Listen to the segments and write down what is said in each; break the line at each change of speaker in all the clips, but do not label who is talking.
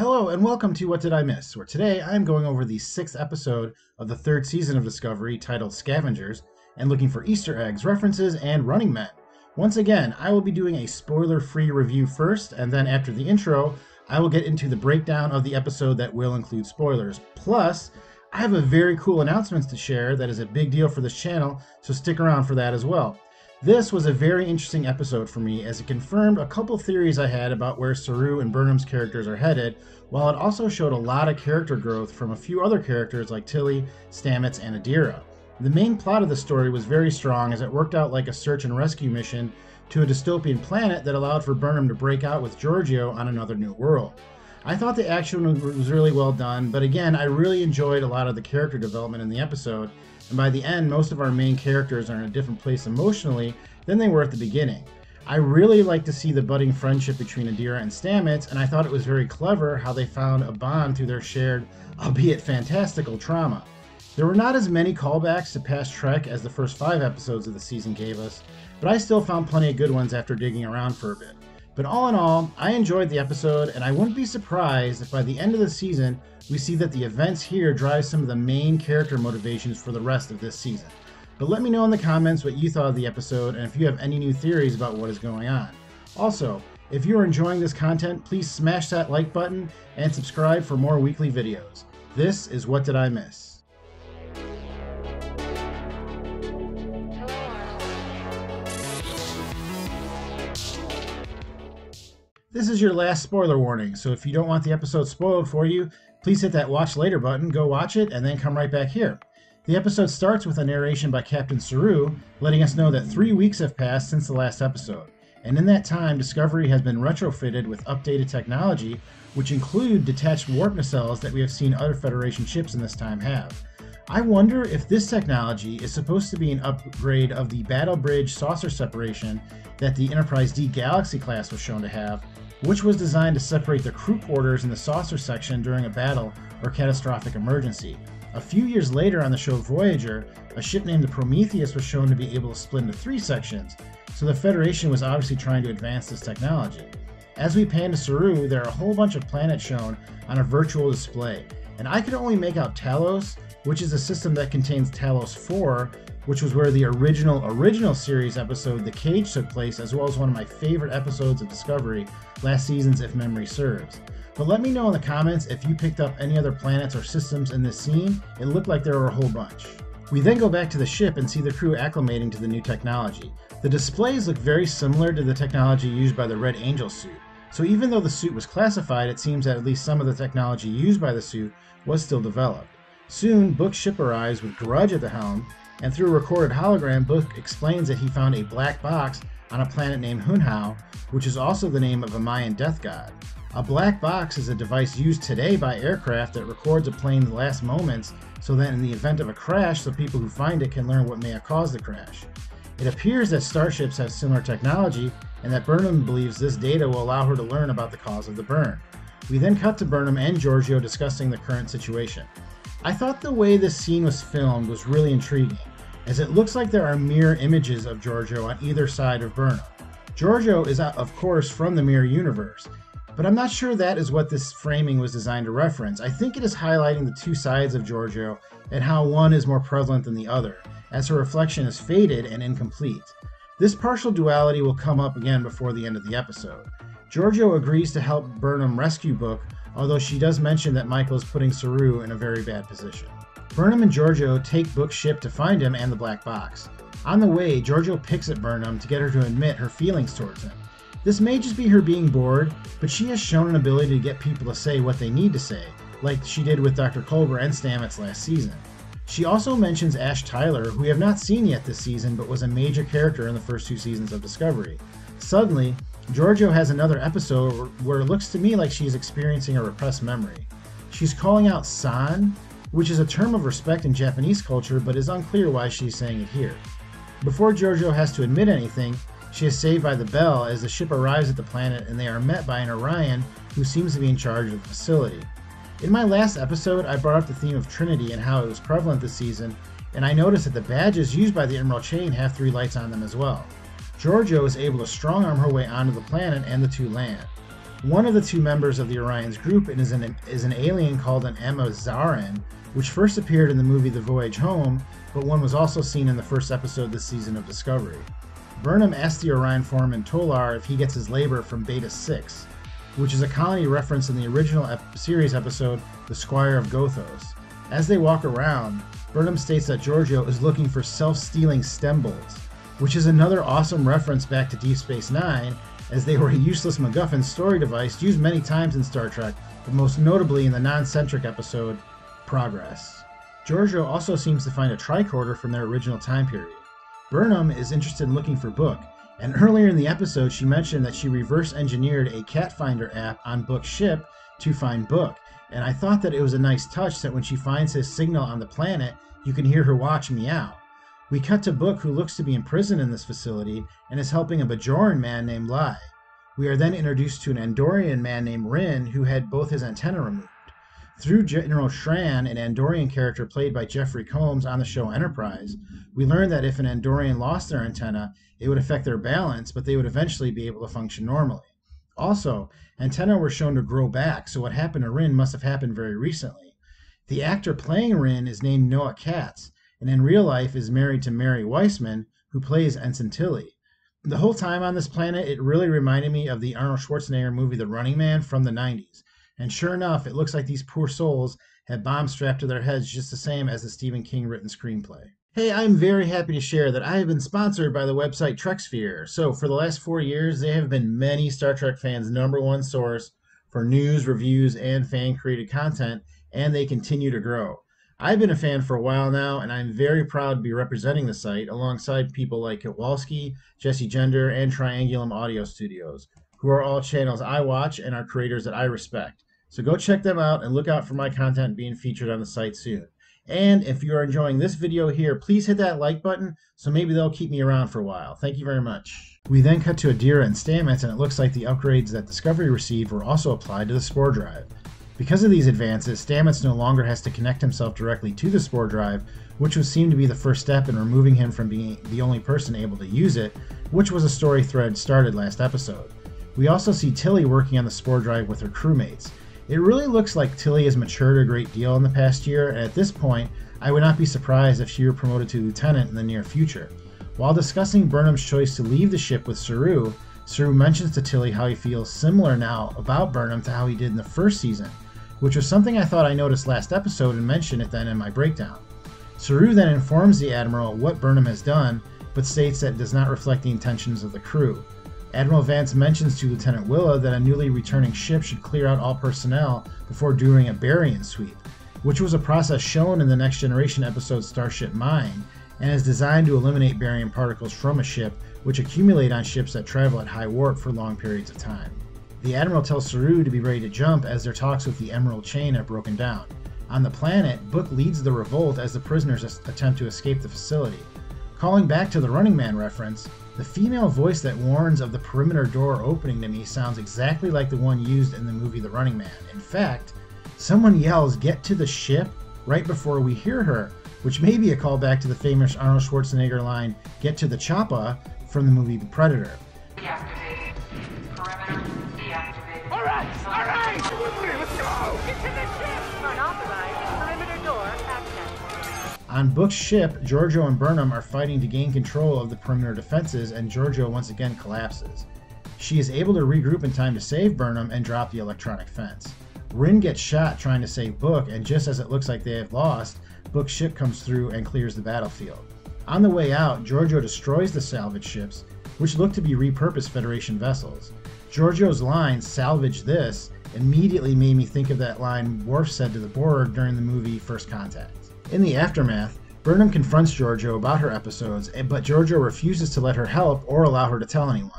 Hello and welcome to What Did I Miss? Where today I am going over the 6th episode of the 3rd season of Discovery titled Scavengers and looking for Easter eggs, references, and running men. Once again, I will be doing a spoiler-free review first, and then after the intro, I will get into the breakdown of the episode that will include spoilers. Plus, I have a very cool announcement to share that is a big deal for this channel, so stick around for that as well. This was a very interesting episode for me as it confirmed a couple theories I had about where Saru and Burnham's characters are headed, while it also showed a lot of character growth from a few other characters like Tilly, Stamets, and Adira. The main plot of the story was very strong as it worked out like a search and rescue mission to a dystopian planet that allowed for Burnham to break out with Georgiou on another new world. I thought the action was really well done, but again, I really enjoyed a lot of the character development in the episode, and by the end, most of our main characters are in a different place emotionally than they were at the beginning. I really like to see the budding friendship between Adira and Stamets, and I thought it was very clever how they found a bond through their shared, albeit fantastical, trauma. There were not as many callbacks to past Trek as the first 5 episodes of the season gave us, but I still found plenty of good ones after digging around for a bit. But all in all, I enjoyed the episode, and I wouldn't be surprised if by the end of the season, we see that the events here drive some of the main character motivations for the rest of this season. But let me know in the comments what you thought of the episode, and if you have any new theories about what is going on. Also, if you are enjoying this content, please smash that like button and subscribe for more weekly videos. This is What Did I Miss? This is your last spoiler warning, so if you don't want the episode spoiled for you, please hit that watch later button, go watch it, and then come right back here. The episode starts with a narration by Captain Saru, letting us know that 3 weeks have passed since the last episode, and in that time, Discovery has been retrofitted with updated technology, which include detached warp nacelles that we have seen other Federation ships in this time have. I wonder if this technology is supposed to be an upgrade of the Battle Bridge saucer separation that the Enterprise D Galaxy class was shown to have, which was designed to separate the crew quarters in the saucer section during a battle or catastrophic emergency. A few years later on the show Voyager, a ship named the Prometheus was shown to be able to split into 3 sections, so the Federation was obviously trying to advance this technology. As we pan to Saru, there are a whole bunch of planets shown on a virtual display, and I could only make out Talos, which is a system that contains Talos 4, which was where the original series episode The Cage took place, as well as one of my favorite episodes of Discovery last season's If Memory Serves. But let me know in the comments if you picked up any other planets or systems in this scene. It looked like there were a whole bunch. We then go back to the ship and see the crew acclimating to the new technology. The displays look very similar to the technology used by the Red Angel suit, so even though the suit was classified, it seems that at least some of the technology used by the suit was still developed. Soon, Book's ship arrives with Grudge at the helm, and through a recorded hologram, Book explains that he found a black box on a planet named Hunhao, which is also the name of a Mayan death god. A black box is a device used today by aircraft that records a plane's last moments so that in the event of a crash, the people who find it can learn what may have caused the crash. It appears that starships have similar technology, and that Burnham believes this data will allow her to learn about the cause of the burn. We then cut to Burnham and Georgiou discussing the current situation. I thought the way this scene was filmed was really intriguing, as it looks like there are mirror images of Georgiou on either side of Burnham. Georgiou is, of course, from the mirror universe, but I'm not sure that is what this framing was designed to reference. I think it is highlighting the 2 sides of Georgiou and how one is more prevalent than the other, as her reflection is faded and incomplete. This partial duality will come up again before the end of the episode. Georgiou agrees to help Burnham rescue Book, although she does mention that Michael is putting Saru in a very bad position. Burnham and Georgiou take Book's ship to find him and the black box. On the way, Georgiou picks at Burnham to get her to admit her feelings towards him. This may just be her being bored, but she has shown an ability to get people to say what they need to say, like she did with Dr. Culber and Stamets last season. She also mentions Ash Tyler, who we have not seen yet this season but was a major character in the first 2 seasons of Discovery. Suddenly, Georgiou has another episode where it looks to me like she is experiencing a repressed memory. She's calling out San, which is a term of respect in Japanese culture, but is unclear why she's saying it here. Before Georgiou has to admit anything, she is saved by the bell as the ship arrives at the planet and they are met by an Orion who seems to be in charge of the facility. In my last episode, I brought up the theme of Trinity and how it was prevalent this season, and I noticed that the badges used by the Emerald Chain have 3 lights on them as well. Georgiou is able to strong-arm her way onto the planet and the 2 land. one of the two members of the Orion's group is an alien called an Amazaran, which first appeared in the movie The Voyage Home, but one was also seen in the first episode this season of Discovery. Burnham asks the Orion foreman Tolar if he gets his labor from Beta 6, which is a colony referenced in the original series episode The Squire of Gothos. As they walk around, Burnham states that Giorgio is looking for self-stealing stem bolts, which is another awesome reference back to Deep Space Nine, as they were a useless MacGuffin story device used many times in Star Trek, but most notably in the non-centric episode Progress. Giorgio also seems to find a tricorder from their original time period. Burnham is interested in looking for Book, and earlier in the episode she mentioned that she reverse engineered a cat finder app on Book's ship to find Book, and I thought that it was a nice touch that when she finds his signal on the planet, you can hear her watch meow. We cut to Book, who looks to be imprisoned in this facility and is helping a Bajoran man named Lai. We are then introduced to an Andorian man named Rin, who had both his antennae removed. Through General Shran, an Andorian character played by Jeffrey Combs on the show Enterprise, we learned that if an Andorian lost their antenna, it would affect their balance, but they would eventually be able to function normally. Also, antennae were shown to grow back, so what happened to Rin must have happened very recently. The actor playing Rin is named Noah Katz, and in real life is married to Mary Weissman, who plays Ensign Tilly. The whole time on this planet, it really reminded me of the Arnold Schwarzenegger movie The Running Man from the 90s. And sure enough, it looks like these poor souls have bombs strapped to their heads just the same as the Stephen King written screenplay. Hey, I'm very happy to share that I have been sponsored by the website TrekSphere. So for the last 4 years, they have been many Star Trek fans' #1 source for news, reviews, and fan-created content, and they continue to grow. I've been a fan for a while now, and I'm very proud to be representing the site alongside people like Kowalski, Jesse Gender, and Triangulum Audio Studios, who are all channels I watch and are creators that I respect. So go check them out and look out for my content being featured on the site soon. And if you are enjoying this video here, please hit that like button so maybe they'll keep me around for a while. Thank you very much. We then cut to Adira and Stamets, and it looks like the upgrades that Discovery received were also applied to the Spore Drive. Because of these advances, Stamets no longer has to connect himself directly to the Spore Drive, which would seem to be the first step in removing him from being the only person able to use it, which was a story thread started last episode. We also see Tilly working on the Spore Drive with her crewmates. It really looks like Tilly has matured a great deal in the past year, and at this point, I would not be surprised if she were promoted to lieutenant in the near future. While discussing Burnham's choice to leave the ship with Saru, Saru mentions to Tilly how he feels similar now about Burnham to how he did in the first season, which was something I thought I noticed last episode and mentioned it then in my breakdown. Saru then informs the Admiral what Burnham has done, but states that it does not reflect the intentions of the crew. Admiral Vance mentions to Lieutenant Willa that a newly returning ship should clear out all personnel before doing a Barian sweep, which was a process shown in the Next Generation episode Starship Mine, and is designed to eliminate barium particles from a ship, which accumulate on ships that travel at high warp for long periods of time. The Admiral tells Saru to be ready to jump as their talks with the Emerald Chain have broken down. On the planet, Book leads the revolt as the prisoners attempt to escape the facility. Calling back to the Running Man reference, the female voice that warns of the perimeter door opening to me sounds exactly like the one used in the movie The Running Man. In fact, someone yells, "Get to the ship," right before we hear her, which may be a callback to the famous Arnold Schwarzenegger line, "Get to the choppa," from the movie The Predator.
Deactivated. Perimeter deactivated.
All right! Let's go! Get to the ship!
Unauthorized perimeter door access.
On Book's ship, Giorgio and Burnham are fighting to gain control of the perimeter defenses, and Giorgio once again collapses. She is able to regroup in time to save Burnham and drop the electronic fence. Rin gets shot trying to save Book, and just as it looks like they have lost, Book's ship comes through and clears the battlefield. On the way out, Giorgio destroys the salvage ships, which look to be repurposed Federation vessels. Giorgio's line, "Salvage this," immediately made me think of that line Worf said to the Borg during the movie First Contact. In the aftermath, Burnham confronts Giorgio about her episodes, but Giorgio refuses to let her help or allow her to tell anyone.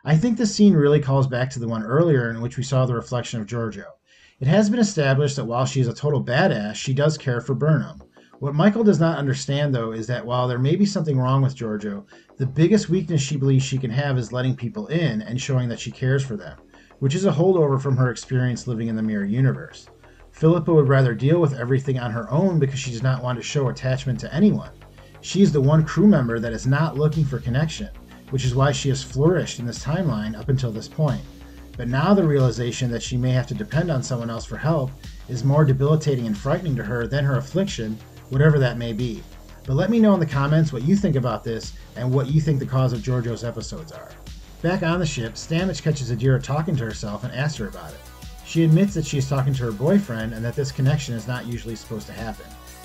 I think this scene really calls back to the one earlier in which we saw the reflection of Giorgio. It has been established that while she is a total badass, she does care for Burnham. What Michael does not understand, though, is that while there may be something wrong with Giorgio, the biggest weakness she believes she can have is letting people in and showing that she cares for them, which is a holdover from her experience living in the Mirror Universe. Philippa would rather deal with everything on her own because she does not want to show attachment to anyone. She is the one crew member that is not looking for connection, which is why she has flourished in this timeline up until this point. but now the realization that she may have to depend on someone else for help is more debilitating and frightening to her than her affliction, whatever that may be. But let me know in the comments what you think about this and what you think the cause of Giorgio's episodes are. Back on the ship, Stamets catches Adira talking to herself and asks her about it. She admits that she is talking to her boyfriend and that this connection is not usually supposed to happen.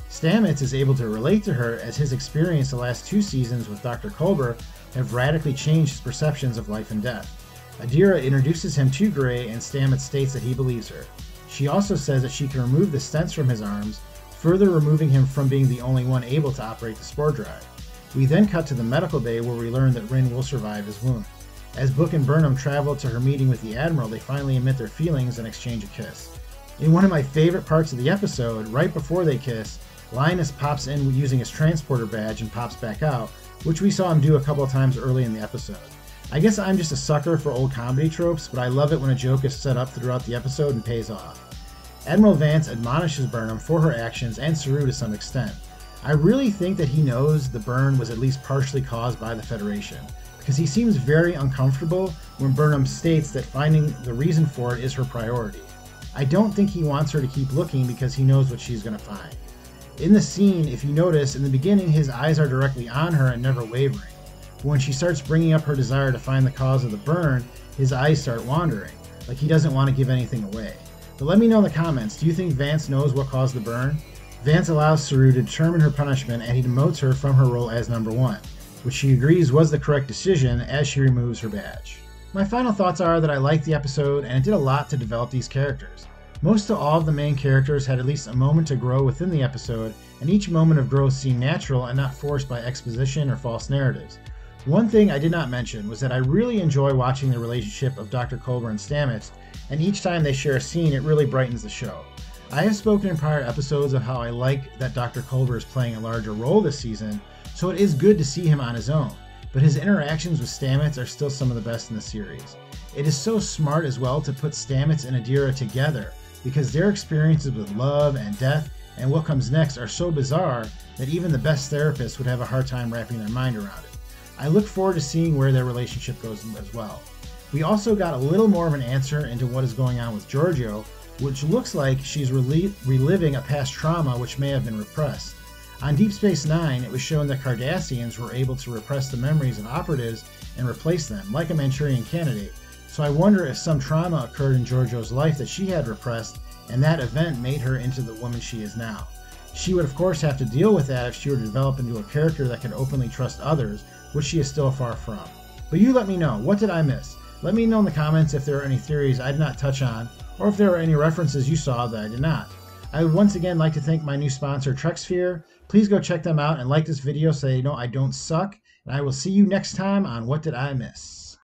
Stamets is able to relate to her as his experience the last 2 seasons with Dr. Culber have radically changed his perceptions of life and death. Adira introduces him to Gray and Stamets states that he believes her. She also says that she can remove the stents from his arms, further removing him from being the only one able to operate the spore drive. We then cut to the medical bay where we learn that Rin will survive his wound. As Book and Burnham travel to her meeting with the Admiral, they finally admit their feelings and exchange a kiss. In one of my favorite parts of the episode, right before they kiss, Linus pops in using his transporter badge and pops back out, which we saw him do a couple of times early in the episode. I guess I'm just a sucker for old comedy tropes, but I love it when a joke is set up throughout the episode and pays off. Admiral Vance admonishes Burnham for her actions and Saru to some extent. I really think that he knows the burn was at least partially caused by the Federation, because he seems very uncomfortable when Burnham states that finding the reason for it is her priority. I don't think he wants her to keep looking because he knows what she's going to find. In the scene, if you notice, in the beginning his eyes are directly on her and never wavering. But when she starts bringing up her desire to find the cause of the burn, his eyes start wandering, like he doesn't want to give anything away. But let me know in the comments, do you think Vance knows what caused the burn? Vance allows Saru to determine her punishment and he demotes her from her role as number 1, which she agrees was the correct decision as she removes her badge. My final thoughts are that I liked the episode and it did a lot to develop these characters. Most of all of the main characters had at least a moment to grow within the episode, and each moment of growth seemed natural and not forced by exposition or false narratives. One thing I did not mention was that I really enjoy watching the relationship of Dr. Culber and Stamets, and each time they share a scene it really brightens the show. I have spoken in prior episodes of how I like that Dr. Culber is playing a larger role this season, so it is good to see him on his own, but his interactions with Stamets are still some of the best in the series. It is so smart as well to put Stamets and Adira together, because their experiences with love and death and what comes next are so bizarre that even the best therapists would have a hard time wrapping their mind around it. I look forward to seeing where their relationship goes as well. We also got a little more of an answer into what is going on with Giorgio, which looks like she's reliving a past trauma which may have been repressed. On Deep Space Nine, it was shown that Cardassians were able to repress the memories of operatives and replace them, like a Manchurian candidate. So I wonder if some trauma occurred in Giorgio's life that she had repressed, and that event made her into the woman she is now. She would of course have to deal with that if she were to develop into a character that could openly trust others, which she is still far from. But you let me know, what did I miss? Let me know in the comments if there are any theories I did not touch on, or if there are any references you saw that I did not. I would once again like to thank my new sponsor, TrekSphere. Please go check them out and like this video so they know I don't suck, and I will see you next time on What Did I Miss?